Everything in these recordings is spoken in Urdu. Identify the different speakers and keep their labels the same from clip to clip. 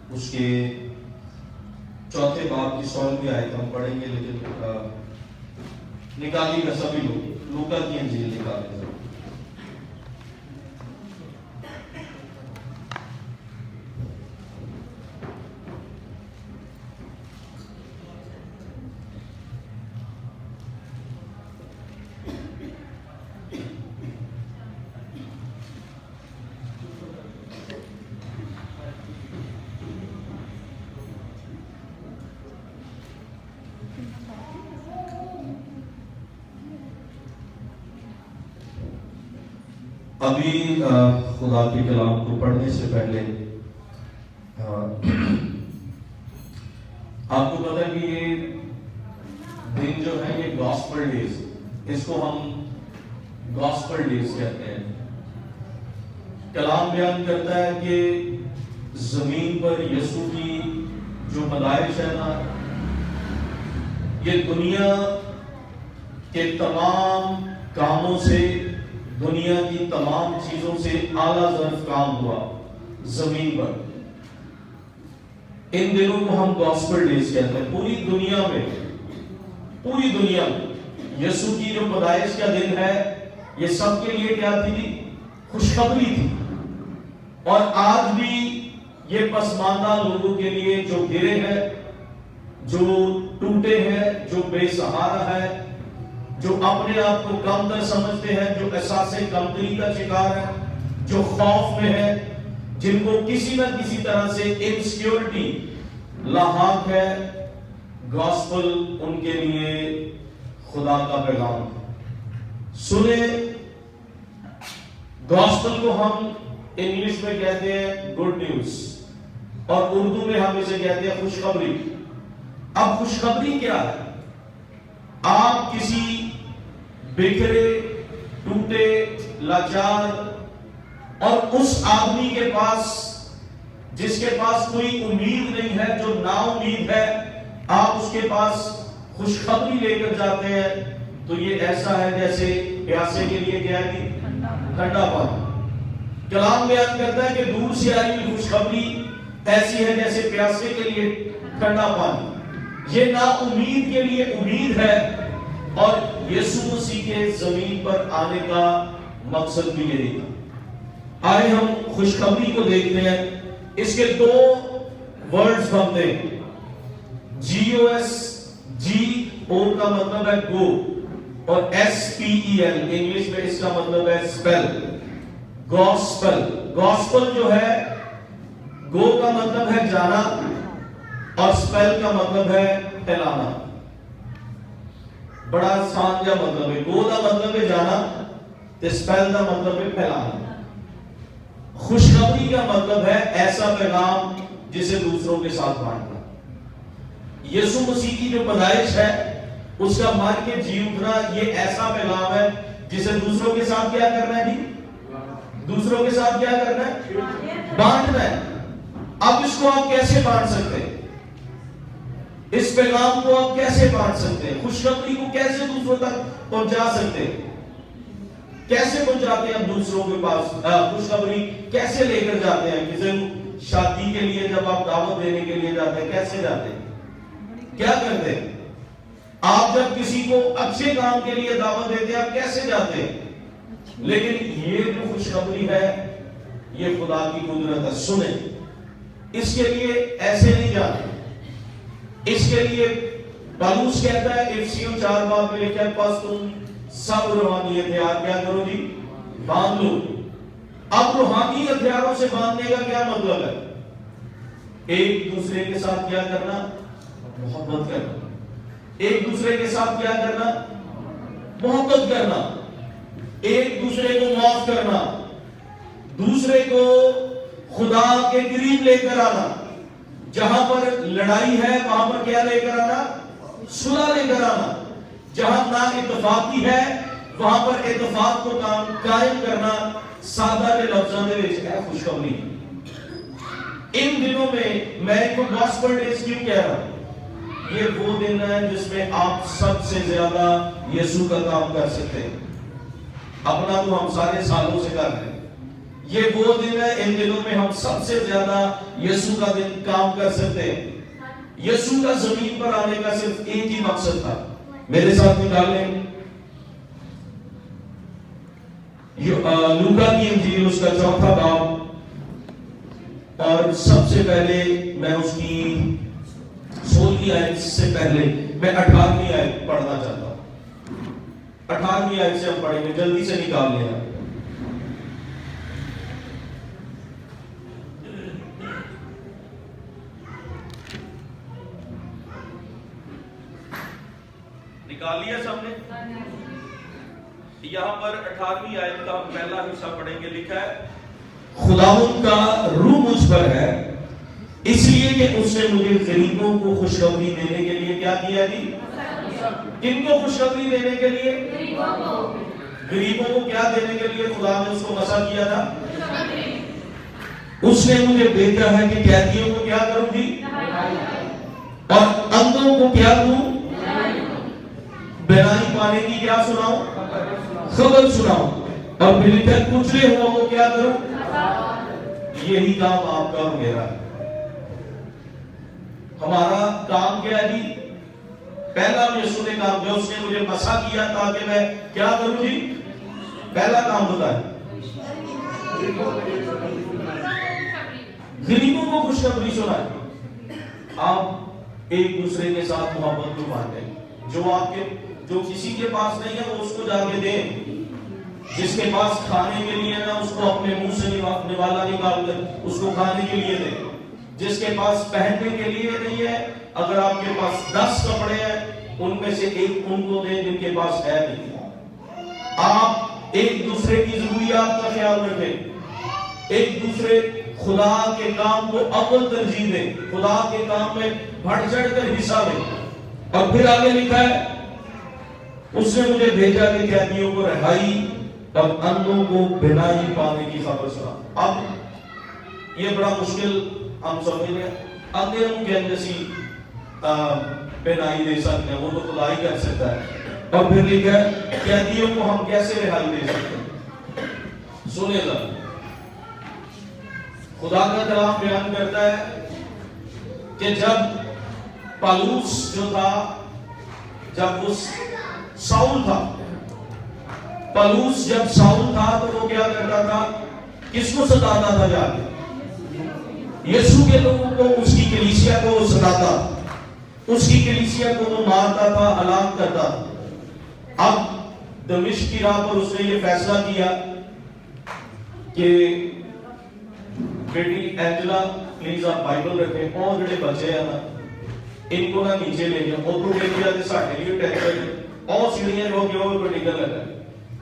Speaker 1: اس کے چوتھے باب کی 16ویں آیت ہم پڑھیں گے، لیکن نکالی کا سبھی لوگ لوکا کی انجیل نکالے ضرور۔ ابھی خدا کے کلام کو پڑھنے سے پہلے آپ کو پتا کہ یہ دن جو ہے یہ گاسپل ڈیز، اس کو ہم گاسپل ڈیز کہتے ہیں۔ کلام بیان کرتا ہے کہ زمین پر یسوع کی جو پیدائش ہے نا، یہ دنیا کے تمام کاموں سے، دنیا کی تمام چیزوں سے اعلیٰ ظرف کام ہوا زمین پر۔ ان دنوں کو ہم گاسپل ڈیز کہتے ہیں۔ پوری دنیا میں یسوع کی جو پیدائش کا دن ہے، یہ سب کے لیے کیا تھی؟ خوشخبری تھی۔ اور آج بھی یہ پسماندہ لوگوں کے لیے جو گرے ہیں، جو ٹوٹے ہیں، جو بے سہارا ہے، جو اپنے آپ کو کم تر سمجھتے ہیں، جو احساس کمتری کا شکار ہے، جو خوف میں ہے، جن کو کسی نہ کسی طرح سے انسیکیورٹی لاحق ہے، گاسپل ان کے لیے خدا کا پیغام۔ سنیں، گاسپل کو ہم انگلش میں کہتے ہیں گڈ نیوز، اور اردو میں ہم اسے کہتے ہیں خوشخبری۔ اب خوشخبری کیا ہے؟ آپ کسی بکھرے، ٹوٹے، لاچار اور اس آدمی کے پاس جس کے پاس کوئی امید نہیں ہے، جو نا امید ہے، آپ اس کے پاس خوشخبری لے کر جاتے ہیں تو یہ ایسا ہے جیسے پیاسے کے لیے کیا ہے؟ ٹھنڈا پانی۔ کلام بیان کرتا ہے کہ دور سے آئی ہوئی خوشخبری ایسی ہے جیسے پیاسے کے لیے ٹھنڈا پانی۔ یہ نا امید کے لیے امید ہے، اور یسوع مسیح کے زمین پر آنے کا مقصد بھی یہی تھا۔ آئے ہم خوشخبری کو دیکھتے ہیں۔ اس کے دو ورڈز بنتے ہیں، GOS، جی او کا مطلب ہے گو، اور SPEL انگلش میں اس کا مطلب ہے سپیل، گاسپل۔ گاسپل جو ہے، گو کا مطلب ہے جانا، اور سپیل کا مطلب ہے پھیلانا۔ بڑا آسان کا مطلب ہے، گو کا مطلب ہے جانا، سپیل کا مطلب ہے پھیلانا۔ خوشخبری کا مطلب ہے ایسا پیغام جسے دوسروں کے ساتھ بانٹنا۔ یسوع مسیح کی جو پیدائش ہے، اس کا مر کے جی اٹھنا، یہ ایسا پیغام ہے جسے دوسروں کے ساتھ کیا کرنا ہے؟ دوسروں کے ساتھ کیا کرنا ہے؟ بانٹنا ہے۔ اب اس کو آپ کیسے بانٹ سکتے ہیں؟ اس پیغام کو آپ کیسے بانٹ سکتے ہیں؟ خوشخبری کو کیسے دوسروں تک پہنچا سکتے ہیں؟ کیسے پہنچاتے ہیں ہم دوسروں کے پاس؟ خوشخبری کیسے لے کر جاتے ہیں؟ کسی شادی کے لیے جب آپ دعوت دینے کے لیے جاتے ہیں، کیسے جاتے ہیں؟ کیا کرتے ہیں؟ آپ جب کسی کو اچھے کام کے لیے دعوت دیتے ہیں، آپ کیسے جاتے ہیں؟ لیکن یہ جو خوشخبری ہے، یہ خدا کی قدرت ہے۔ سنیں، اس کے لیے ایسے نہیں جاتے۔ اس کے لیے پالوس کہتا ہے افسیوں 4 باب میں لکھا ہے، پس تم سب روحانی ہتھیار کیا کرو جی؟ باندھ لو۔ اب روحانی ہتھیاروں سے باندھنے کا کیا مطلب ہے؟ ایک دوسرے کے ساتھ کیا کرنا؟ محبت کرنا۔ ایک دوسرے کے ساتھ کیا کرنا؟ محبت کرنا۔ ایک دوسرے کو معاف کرنا، دوسرے کو خدا کے قریب لے کر آنا۔ جہاں پر لڑائی ہے وہاں پر کیا لے کر آنا؟ صلح لے کر آنا۔ جہاں نا اتفاقی ہے وہاں پر اتفاق کو قائم کرنا۔ سادہ کے لفظوں دے وچ ہے خوشخبری۔ ان دنوں میں ان کو گاسپل ڈیز کیوں کہہ رہا ہوں؟ یہ وہ دن ہے جس میں آپ سب سے زیادہ یسوع کا کام کر سکتے ہیں۔ اپنا تو ہم سارے سالوں سے کر رہے ہیں، یہ وہ دن ہے ان دنوں میں ہم سب سے زیادہ یسوع کا دن کام کر سکتے ہیں. یسوع کا زمین پر آنے کا صرف ایک ہی مقصد تھا. میرے ساتھ نکالیں لوکا کی انجیل اس کا 4واں باب اور سب سے پہلے میں اس کی 16ویں آیت سے پہلے میں 18ویں آیت پڑھنا چاہتا ہوں. 18ویں آیت سے ہم پڑھیں گے, جلدی سے نکال لینا. نکال لیا سب نے؟ یہاں پر 18ویں آیت کا پہلا حصہ پڑھیں گے. لکھا ہے خداوند کا روح مجھ پر ہے اس لیے کہ اس نے مجھے غریبوں کو خوشخبری دینے کے لیے کیا کیا جی؟ کن کو خوشخبری دینے کے لیے؟ غریبوں کو کیا دینے کے لیے خدا نے اس کو مسا کیا تھا؟ اس نے مجھے بھیجا ہے کہ قیدیوں کو کیا کروں جی؟ اور اندھوں کو کیا دوں؟ بینائی پانے کی کیا سناؤں؟ خبر سناؤں. اور بلکہ کچلے ہوا کو کیا کروں؟ یہی کام آپ کا اور میرا ہے. ہمارا کام کیا ہے جی؟ پہلا یسوع نے کام کیا, اس نے مجھے مسا کیا تاکہ میں کیا کروں جی؟ پہلا کام بتائیں. غریبوں کو خوشخبری سنائیں. آپ ایک دوسرے کے ساتھ محبت کو بانٹیں. جو کسی کے پاس نہیں ہے وہ اس کو جا کے دیں. جس کے پاس کھانے کے لیے نہ اس کو اپنے منہ سے نوالا نکال کر اس کو کھانے کے لیے دیں. جس کے پاس پہننے کے لیے نہیں ہے, اگر آپ کے پاس 10 کپڑے ہیں ان میں سے ایک ان کو دیں جن کے پاس ہے نہیں. آپ ایک دوسرے کی ضروریات کا خیال رکھیں. ایک دوسرے خدا کے کام کو اول ترجیح دیں. خدا کے کام میں بڑھ چڑھ کر حصہ لیں. اور پھر آگے لکھا ہے اس نے مجھے بھیجا کہ قیدیوں کو رہائی اور اندھوں کو بینائی پانے کی خبر سنا. اب یہ بڑا مشکل ہم سمجھ رہے ہیں. اندھے ہم کیسے بینائی دے سکتے ہیں؟ وہ تو خدا ہی کر سکتا ہے. اور پھر لکھا ہے قیدیوں کو ہم کیسے رہائی دے سکتے ہیں؟ سنیں ذرا, خدا کا کلام بیان کرتا ہے کہ جب پالوس جو تھا, جب وہ ساؤل تھا, پالوس جب ساؤل تھا تو وہ کیا کرتا تھا؟ کس کو ستاتا تھا؟ جا کے یسوع کے لوگوں کو, اس کی کلیسیا کو وہ ستاتا, اس کی کلیسیا کو وہ مارتا تھا, ہلاک کرتا. اب دمشق کی راہ پر اس نے یہ فیصلہ کیا کہ بیٹی اینجلا پلیز آپ بائبل رکھیں, اور جڑے بچے ہیں نا ان کو نہ نیچے لے جاؤ. اور تو بیٹی آتے ساٹھے لیے ٹینشن اور سیڑھیاں رو کے اور کوئی نکل لگا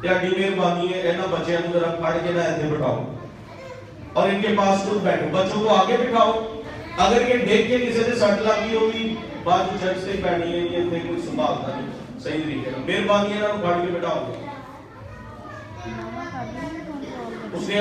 Speaker 1: تیاری مہربانی ہے اینا بچے ہیں ذرا پھاڑ کے نہ ایسے بٹھاؤ اور ان کے پاس خود بیٹھو, بچوں کو آگے بٹھاؤ. اگر یہ دیکھ کے کسی سے سٹ لگی ہوگی بات جو چرچ سے پہنی ہے یہ تھے کوئی سنبھالتا نہیں صحیح طریقے سے, مہربانی ہے نا پھاڑ کے بٹھاؤ. اس نے